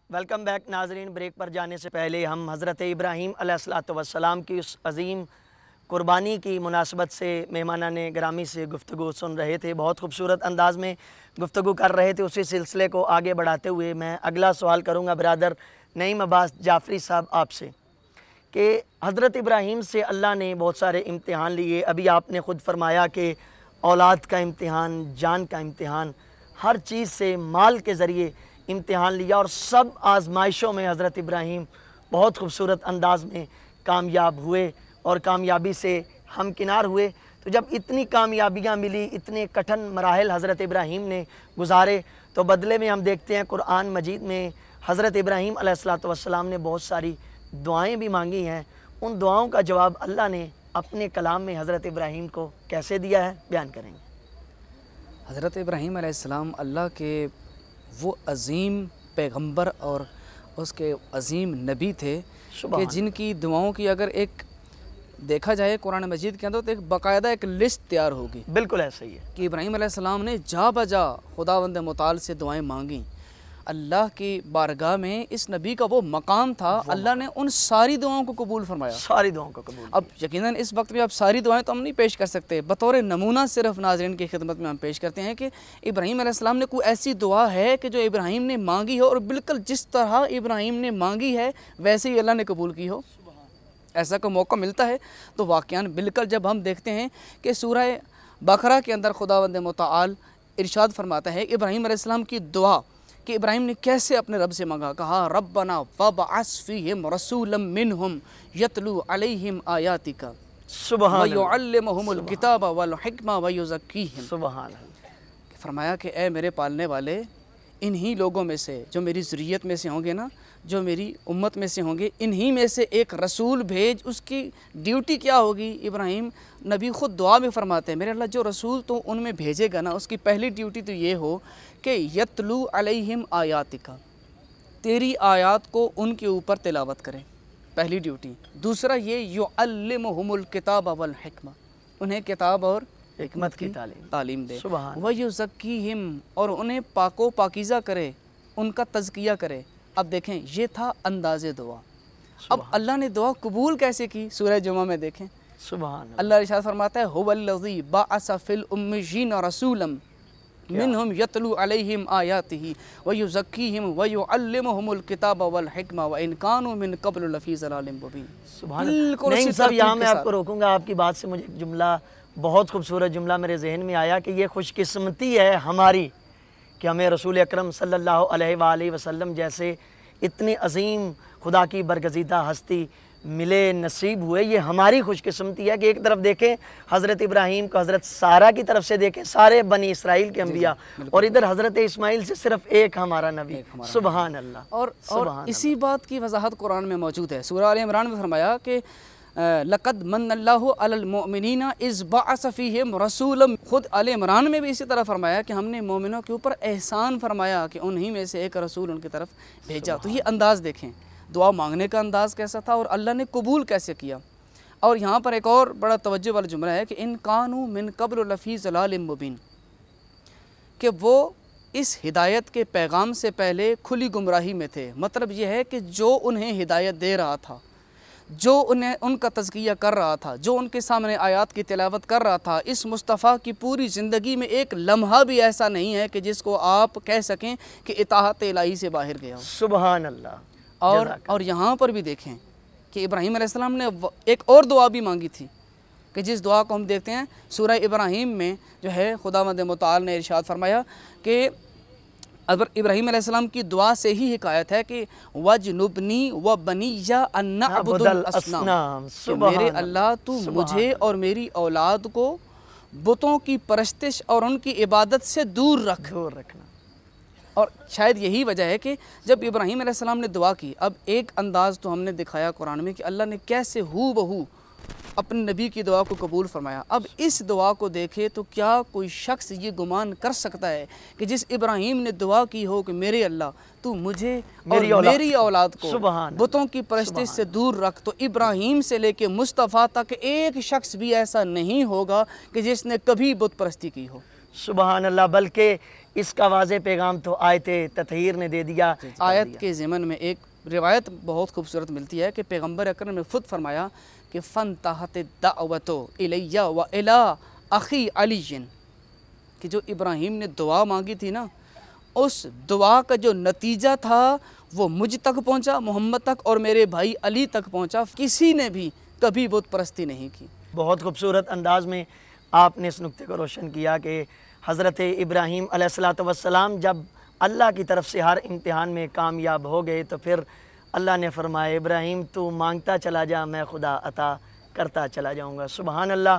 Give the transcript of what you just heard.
Welcome back नाजरीन। Break पर जाने से पहले हम हज़रत इब्राहीम अलैहिस्सलाम की उस अज़ीम कुर्बानी की मुनासबत से मेहमानाने ग्रामी से गुफ्तगू सुन रहे थे। बहुत खूबसूरत अंदाज़ में गुफ्तगू कर रहे थे। उसी सिलसिले को आगे बढ़ाते हुए मैं अगला सवाल करूँगा ब्रदर नईम अब्बास जाफ़री साहब आपसे कि हज़रत इब्राहीम से अल्लाह ने बहुत सारे इम्तिहान लिए। अभी आपने ख़ुद फरमाया कि औलाद का इम्तिहान, जान का इम्तिहान, हर चीज़ से माल के ज़रिए इम्तिहान लिया और सब आजमाइशों में हज़रत इब्राहीम बहुत खूबसूरत अंदाज़ में कामयाब हुए और कामयाबी से हमकिनार हुए। तो जब इतनी कामयाबियाँ मिली, इतने कठिन मराहल हज़रत इब्राहीम ने गुजारे, तो बदले में हम देखते हैं कुरान मजीद में हज़रत इब्राहीम अलैहिस्सलाम ने बहुत सारी दुआएँ भी मांगी हैं। उन दुआओं का जवाब अल्लाह ने अपने कलाम में हज़रत इब्राहीम को कैसे दिया है, बयान करेंगे। हज़रत इब्राहीम अलैहिस्सलाम अल्लाह के वो अज़ीम पैगंबर और उसके अज़ीम नबी थे कि जिनकी दुआओं की अगर एक देखा जाए कुरान मजीद के अंदर तो एक बाकायदा एक लिस्ट तैयार होगी। बिल्कुल ऐसा ही है कि इब्राहीम अलैहिस्सलाम ने जा बजा खुदावंद मुताल से दुआएं मांगी। अल्लाह की बारगाह में इस नबी का वो मकाम था, अल्लाह ने उन सारी दुआओं को कबूल फरमाया, सारी दुआओं को कबूल। अब यकीनन इस वक्त में अब सारी दुआएं तो हम नहीं पेश कर सकते, बतौर नमूना सिर्फ नाज़रीन की खिदमत में हम पेश करते हैं कि इब्राहीम अलैहिस्सलाम ने कोई ऐसी दुआ है कि जो इब्राहीम ने मांगी हो और बिल्कुल जिस तरह इब्राहीम ने मांगी है वैसे ही अल्लाह ने कबूल की हो। ऐसा का मौका मिलता है तो वाक़यान बिल्कुल जब हम देखते हैं कि सूरह बकरा के अंदर खुदावंद मुताल इरशाद फरमाता है इब्राहीम अलैहिस्सलाम की दुआ कि इब्राहीम ने कैसे अपने रब से मांगा। कहा रब्बना वबअस फीहिम रसूलन मिनहुम यतलू अलैहिम आयातिका व युअल्लिमुहुमुल किताबा वल हिकमा व युज़क्कीहिम। सुभान अल्लाह। फरमाया कि ए मेरे पालने वाले, इन्हीं लोगों में से जो मेरी ज़ुर्रियत में से होंगे ना, जो मेरी उम्मत में से होंगे, इन्हीं में से एक रसूल भेज। उसकी ड्यूटी क्या होगी? इब्राहीम नबी ख़ुद दुआ में फरमाते हैं मेरे अल्लाह जो रसूल तो उनमें भेजेगा ना, उसकी पहली ड्यूटी तो ये हो कि यतलू अलैहिम आयातिका, तेरी आयात को उनके ऊपर तिलावत करें, पहली ड्यूटी। दूसरा ये युअल्लिमुहुमुल किताब वल हिकमा, उन्हें किताब और हिकमत की तालीम दे। व युज़क्कीहिम, और उन्हें पाको पाकीज़ा करे, उनका तज़किया करे। अब देखें ये था अंदाज़े दुआ। अब अल्लाह ने दुआ कबूल कैसे की? सूरह जुमा में देखें सुभान अल्लाह इरशाद फरमाता है हुवल्लज़ी बअस फिल उम्मिय्यीना रसूलन मिनहुम यतलू अलैहिम आयातिही व युज़क्कीहिम व युअल्लिमुहुमुल किताब वल हिकमा व इन कानू मिन क़ब्ल लफ़ी ज़लालिम मुबीन। सुभान नहीं सब यहाँ मैं आपको रोकूंगा। आपकी बात से मुझे एक जुमला, बहुत खूबसूरत जुमला मेरे जहन में आया कि ये खुशकिस्मती है हमारी कि हमें रसूल अकरम सल्लल्लाहु अलैहि वसल्लम जैसे इतनी अजीम खुदा की बरगज़ीदा हस्ती मिले, नसीब हुए। ये हमारी खुशकिस्मती है कि एक तरफ देखें हज़रत इब्राहीम को हज़रत सारा की तरफ से देखें, सारे बनी इसराइल के अम्बिया, और इधर हज़रत इस्माइल से सिर्फ एक हमारा नबी। सुभान अल्लाह। और इसी बात की वजाहत कुरान में मौजूद है। सूरह आल इमरान में फरमाया कि लक़द मन्नल्लाहु अलल मुअमिनीना इज़ बअस फ़ीहिम रसूलन। खुद आल इमरान में भी इसी तरह फरमाया कि हमने मोमिनों के ऊपर एहसान फरमाया कि उन्हीं में से एक रसूल उनकी तरफ भेजा। तो ये अंदाज़ देखें, दुआ मांगने का अंदाज़ कैसा था और अल्लाह ने कबूल कैसे किया। और यहाँ पर एक और बड़ा तवज्जो वाला जुमला है कि इन कानू मिन क़ब्ल लफ़ी ज़लालिम मुबीन, कि वो इस हिदायत के पैगाम से पहले खुली गुमराही में थे। मतलब ये है कि जो उन्हें हिदायत दे रहा था, जो उन्हें उनका तज़किया कर रहा था, जो उनके सामने आयात की तिलावत कर रहा था, इस मुस्तफ़ा की पूरी ज़िंदगी में एक लम्हा भी ऐसा नहीं है कि जिसको आप कह सकें कि इताअत इलाही से बाहर गया हो। सुभान अल्लाह। और यहाँ पर भी देखें कि इब्राहीम अलैहिस्सलाम ने एक और दुआ भी मांगी थी कि जिस दुआ को हम देखते हैं सूरह इब्राहीम में जो है खुदावंद मुताल ने इरशाद फरमाया कि अगर इब्राहीम अलैहिस्सलाम की दुआ से ही हिकायत है कि वजनुबनी व बनिया अन नअबुदुल असनाम, मेरे अल्लाह तू मुझे और मेरी औलाद को बुतों की परस्तिश और उनकी इबादत से दूर रखना। और शायद यही वजह है कि जब इब्राहीम अलैहिस्सलाम ने दुआ की, अब एक अंदाज़ तो हमने दिखाया कुरान में कि अल्लाह ने कैसे हू बहू अपने नबी की दुआ को कबूल फरमाया। अब इस दुआ को देखे तो क्या कोई शख्स ये गुमान कर सकता है कि जिस इब्राहीम ने दुआ की हो कि मेरे अल्लाह तू मुझे और मेरी औलाद को बुतों की परस्तिश से दूर रख, तो इब्राहीम से लेके मुस्तफ़ा तक एक शख्स भी ऐसा नहीं होगा कि जिसने कभी बुत परस्ती की हो। सुबहान अल्लाह, बल्कि इसका वाज़े पैगाम तो आयत ततहीर ने दे दिया। आयत के ज़िमन में एक रिवायत बहुत खूबसूरत मिलती है कि पैगम्बर अकरम ने ख़ुद फरमाया कि फ़न ताहत दावतो इलैया व इला अखी अलीजिन, कि जो इब्राहीम ने दुआ मांगी थी ना, उस दुआ का जो नतीजा था वो मुझ तक पहुंचा, मोहम्मद तक, और मेरे भाई अली तक पहुंचा। किसी ने भी कभी बुत परस्ती नहीं की। बहुत खूबसूरत अंदाज में आपने इस नुक्ते को रोशन किया कि हज़रत इब्राहीम अलैहिस्सलाम जब अल्लाह की तरफ से हर इम्तिहान में कामयाब हो गए तो फिर अल्लाह ने फरमाया, इब्राहीम तू मांगता चला जा, मैं खुदा अता करता चला जाऊँगा। सुबहान अल्लाह।